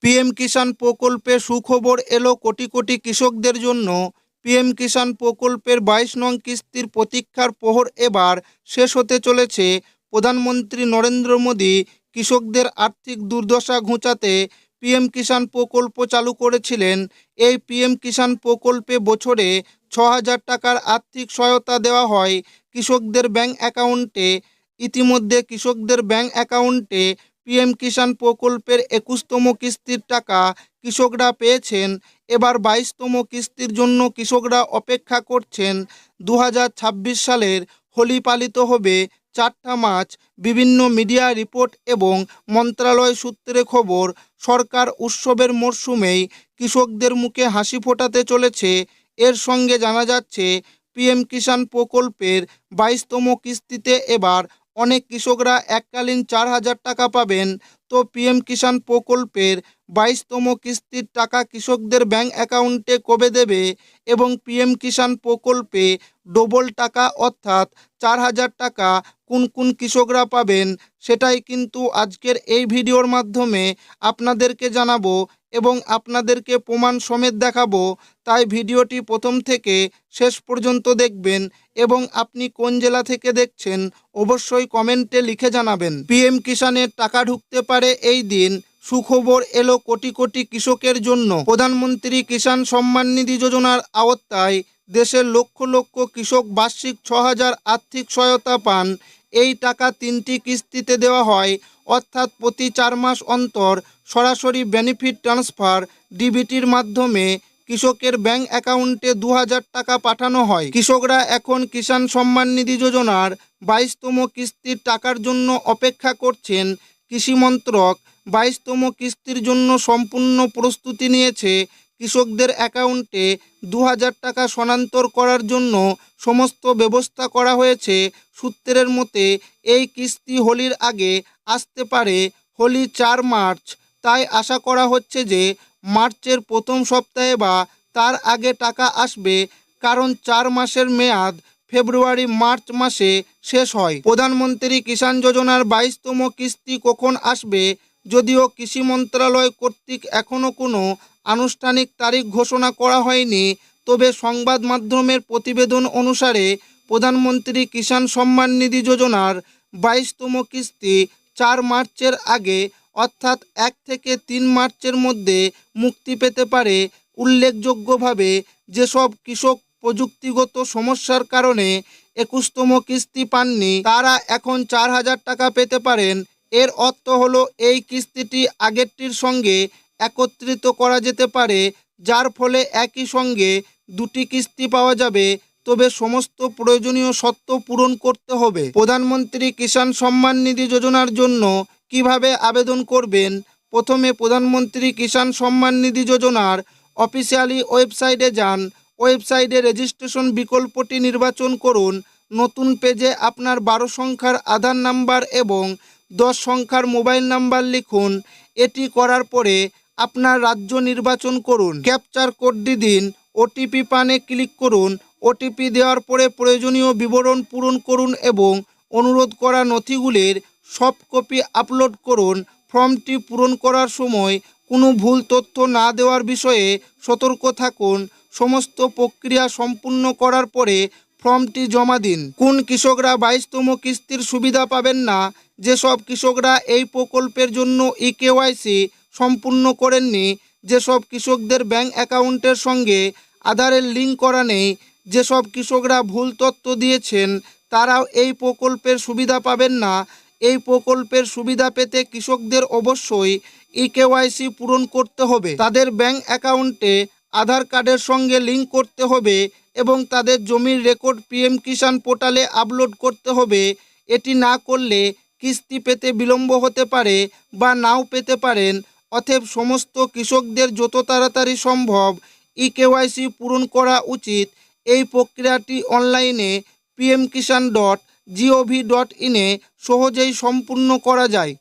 PM কিষাণ প্রকল্পে সুখবর এলো কোটি কোটি কৃষকদের জন্য। পিএম কিষাণ প্রকল্পের 22 নং কিস্তির প্রতীক্ষার প্রহর এবার শেষ হতে চলেছে। প্রধানমন্ত্রী নরেন্দ্র মোদী কৃষকদের আর্থিক দুর্দশা ঘুচাতে পিএম কিষাণ প্রকল্প চালু করেছিলেন। এই পিএম কিষাণ প্রকল্পে বছরে 6,000 টাকার আর্থিক সহায়তা দেওয়া হয় কৃষকদের ব্যাংক অ্যাকাউন্টে। ইতিমধ্যে কৃষকদের ব্যাংক অ্যাকাউন্টে পিএম কিষাণ প্রকল্পের 21তম কিস্তির টাকা কৃষকরা পেয়েছেন। এবার 22তম কিস্তির জন্য কৃষকরা অপেক্ষা করছেন। 2026 সালের হোলি পালিত হবে 4 মার্চ। বিভিন্ন মিডিয়া রিপোর্ট এবং মন্ত্রণালয় সূত্রে খবর, সরকার উৎসবের মরশুমেই কৃষকদের মুখে হাসি ফোটাতে চলেছে। এর সঙ্গে জানা যাচ্ছে পিএম কিষাণ প্রকল্পের 22তম কিস্তিতে এবার অনেক কৃষকরা এককালীন 4,000 টাকা পাবেন। তো পিএম কিষাণ প্রকল্পের 22তম কিস্তির টাকা কৃষকদের ব্যাংক অ্যাকাউন্টে কবে দেবে এবং পিএম কিষাণ প্রকল্পে ডবল টাকা অর্থাৎ 4,000 টাকা কোন কোন কৃষকরা পাবেন, সেটাই কিন্তু আজকের এই ভিডিওর মাধ্যমে আপনাদেরকে জানাবো এবং আপনাদেরকে প্রমাণ সমেত দেখাবো। তাই ভিডিওটি প্রথম থেকে শেষ পর্যন্ত দেখবেন এবং আপনি কোন জেলা থেকে দেখছেন অবশ্যই কমেন্টে লিখে জানাবেন। পিএম কিষাণের টাকা ঢুকতে পারে এই দিন। সুখবর এলো কোটি কোটি কৃষকের জন্য। প্রধানমন্ত্রী কিষাণ সম্মান নিধি যোজনার আওতায় দেশের লক্ষ লক্ষ কৃষক বার্ষিক 6,000 আর্থিক সহায়তা পান। এই টাকা 3টি কিস্তিতে দেওয়া হয়, অর্থাৎ প্রতি 4 মাস অন্তর সরাসরি বেনিফিট ট্রান্সফার ডিবিটির মাধ্যমে কৃষকের ব্যাংক অ্যাকাউন্টে 2,000 টাকা পাঠানো হয়। কৃষকরা এখন কিষাণ সম্মান নিধি যোজনার 22তম কিস্তির টাকার জন্য অপেক্ষা করছেন। কৃষি মন্ত্রক 22তম কিস্তির জন্য সম্পূর্ণ প্রস্তুতি নিয়েছে। কৃষকদের অ্যাকাউন্টে 2,000 টাকা স্থানান্তর করার জন্য সমস্ত ব্যবস্থা করা হয়েছে। সূত্রের মতে এই কিস্তি হোলির আগে আসতে পারে। হোলি 4 মার্চ, তাই আশা করা হচ্ছে যে মার্চের প্রথম সপ্তাহে বা তার আগে টাকা আসবে, কারণ 4 মাসের মেয়াদ ফেব্রুয়ারি মার্চ মাসে শেষ হয়। প্রধানমন্ত্রী কিষাণ যোজনার 22তম কিস্তি কখন আসবে, যদিও কৃষি মন্ত্রণালয় কর্তৃক এখনও কোনো আনুষ্ঠানিক তারিখ ঘোষণা করা হয়নি, তবে সংবাদ মাধ্যমের প্রতিবেদন অনুসারে প্রধানমন্ত্রী কিষাণ সম্মান নিধি যোজনার 22তম কিস্তি 4 মার্চের আগে অর্থাৎ 1 থেকে 3 মার্চের মধ্যে মুক্তি পেতে পারে। উল্লেখযোগ্যভাবে যেসব কৃষক প্রযুক্তিগত সমস্যার কারণে 21তম কিস্তি পাননি, তারা এখন 4,000 টাকা পেতে পারেন। এর অর্থ হলো এই কিস্তিটি আগেরটির সঙ্গে একত্রিত করা যেতে পারে, যার ফলে একই সঙ্গে 2টি কিস্তি পাওয়া যাবে। তবে সমস্ত প্রয়োজনীয় শর্ত পূরণ করতে হবে। প্রধানমন্ত্রী কিষাণ সম্মান নিধি যোজনার জন্য কিভাবে আবেদন করবেন? প্রথমে প্রধানমন্ত্রী কিষাণ সম্মান নিধি যোজনার অফিসিয়ালি ওয়েবসাইটে যান। ওয়েবসাইটে রেজিস্ট্রেশন বিকল্পটি নির্বাচন করুন। নতুন পেজে আপনার 12 সংখ্যার আধার নাম্বার এবং 10 সংখ্যার মোবাইল নাম্বার লিখুন। এটি করার পরে আপনার রাজ্য নির্বাচন করুন। ক্যাপচার কোডটি দিন। ওটিপি পানে ক্লিক করুন। ওটিপি দেওয়ার পরে প্রয়োজনীয় বিবরণ পূরণ করুন এবং অনুরোধ করা নথিগুলির সফট কপি আপলোড করুন। ফর্মটি পূরণ করার সময় কোনো ভুল তথ্য না দেওয়ার বিষয়ে সতর্ক থাকুন। সমস্ত প্রক্রিয়া সম্পূর্ণ করার পরে ফর্মটি জমা দিন। কোন কৃষকরা 22তম কিস্তির সুবিধা পাবেন না? যেসব কৃষকরা এই প্রকল্পের জন্য ইকেওয়াইসি সম্পূর্ণ করেননি, যেসব কৃষকদের ব্যাংক অ্যাকাউন্টের সঙ্গে আধারের লিঙ্ক করা নেই, যেসব কৃষকরা ভুল তথ্য দিয়েছেন, তারাও এই প্রকল্পের সুবিধা পাবেন না। এই প্রকল্পের সুবিধা পেতে কৃষকদের অবশ্যই ইকেওয়াইসি পূরণ করতে হবে। তাদের ব্যাংক অ্যাকাউন্টে আধার কার্ডের সঙ্গে লিঙ্ক করতে হবে এবং তাদের জমির রেকর্ড পিএম কিষাণ পোর্টালে আপলোড করতে হবে। এটি না করলে কিস্তি পেতে বিলম্ব হতে পারে বা নাও পেতে পারেন। অতএব সমস্ত কৃষকদের যত তাড়াতাড়ি সম্ভব ইকেওয়াইসি পূরণ করা উচিত। এই প্রক্রিয়াটি অনলাইনে pmkisan.gov.in সহজেই সম্পূর্ণ করা যায়।